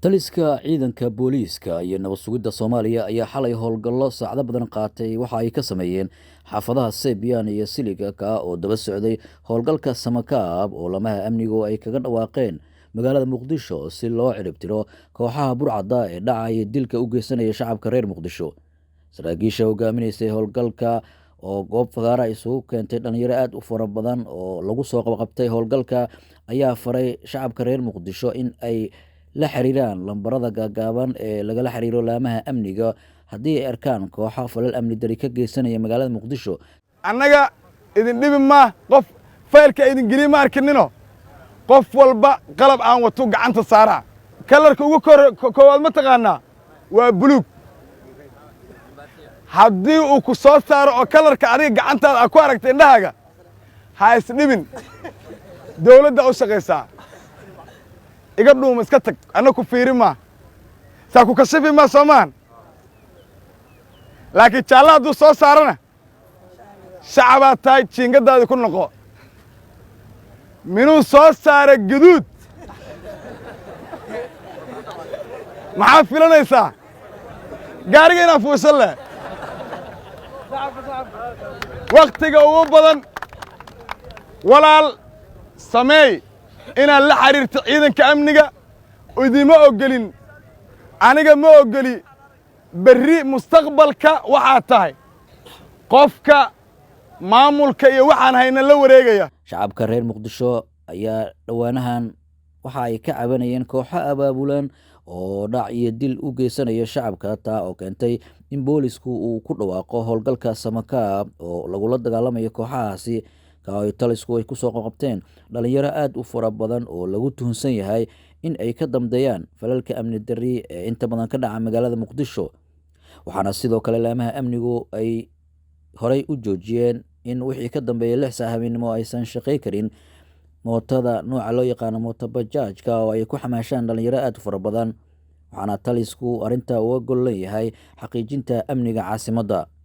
taliska ciidanka booliiska iyo nabad sugidda Soomaaliya ayaa xalay howlgallo saacado badan qaatay waxa ay ka sameeyeen xaafadaha Seebiyaan iyo Siliga oo daba socday howlgalka Samakaab oo lamaha amnigu ay kaga dhawaaqeen magaalada Muqdisho si loo ciribtiro kooxaha burcadda ee dhacaya dilka u geysanaya shacabka reer Muqdisho. Saraakiisha hogaaminaysay howlgalka oo goob fagaara isugu keentay dhalinyaro aad u fara badan oo lagu soo qabqabtay howlgalka ayaa faray shacabka reer Muqdisho in ay la xiriiraan lambarada gaagaaban ee lagala xiriiro laamaha amniga haddii ay arkaan kooxo falal amni dari ka geysanaya magaalada Muqdisho. annaga idin dhibi ma qof faylka idin geli ma arkinino qof walba qalab aan wato gacanta saara kalarka ugu koowaad ma taqaanaa waa buluug haddii uu ku soo saaro oo kalarka adiga gacantaada aad ku aragtay indhahaaga ha isdhibin dawladda u shaqaysaa iga dhuuma iska tag anna ku fiiri maa saa ku kashifi maa soomaan laakiin jaalla hadduu soo saarana shacabaad tahay jiingadaadi ku noqo minuu soo saara gaduud maxaa filanaysaa gaariga inaa fuushan leh wakhtiga ugu badan walaal sameey inaad la xiriirto ciidanka amniga idima ogolin aniga ma ogoli berri mustaqbalka waxaad tahay qofka maamulka iyo waxaan hayna la wareegaya. Shacabka reer Muqdisho ayaa dhawaanahan waxa ay ka cabanayeen kooxo abaabulan oo dhac iyo dil u geysanaya shacabka taa oo keentay in boolisku uu ku dhawaaqo howlgalka Samakaab oo lagula dagaalamayo kooxahaasi talisku ay ku soo qabteen dhalinyaro aad u fara badan oo lagu tuhunsan yahay in ay ka dambeeyaan falalka amni darri ee inta badan ka dhaca magaalada Muqdisho. Waxaana sidoo kale laamaha amnigu ay horay u joojiyeen in wixii ka dambeeyay 6 habeenimo aysan shaqay karin mootada nooca loo yaqaan mooto bajaajka oo ay ku xamaashaan dhalinyaro aad u fara badan. Waxaana talisku arinta uga gol leeyahay xaqiijinta amniga caasimadda.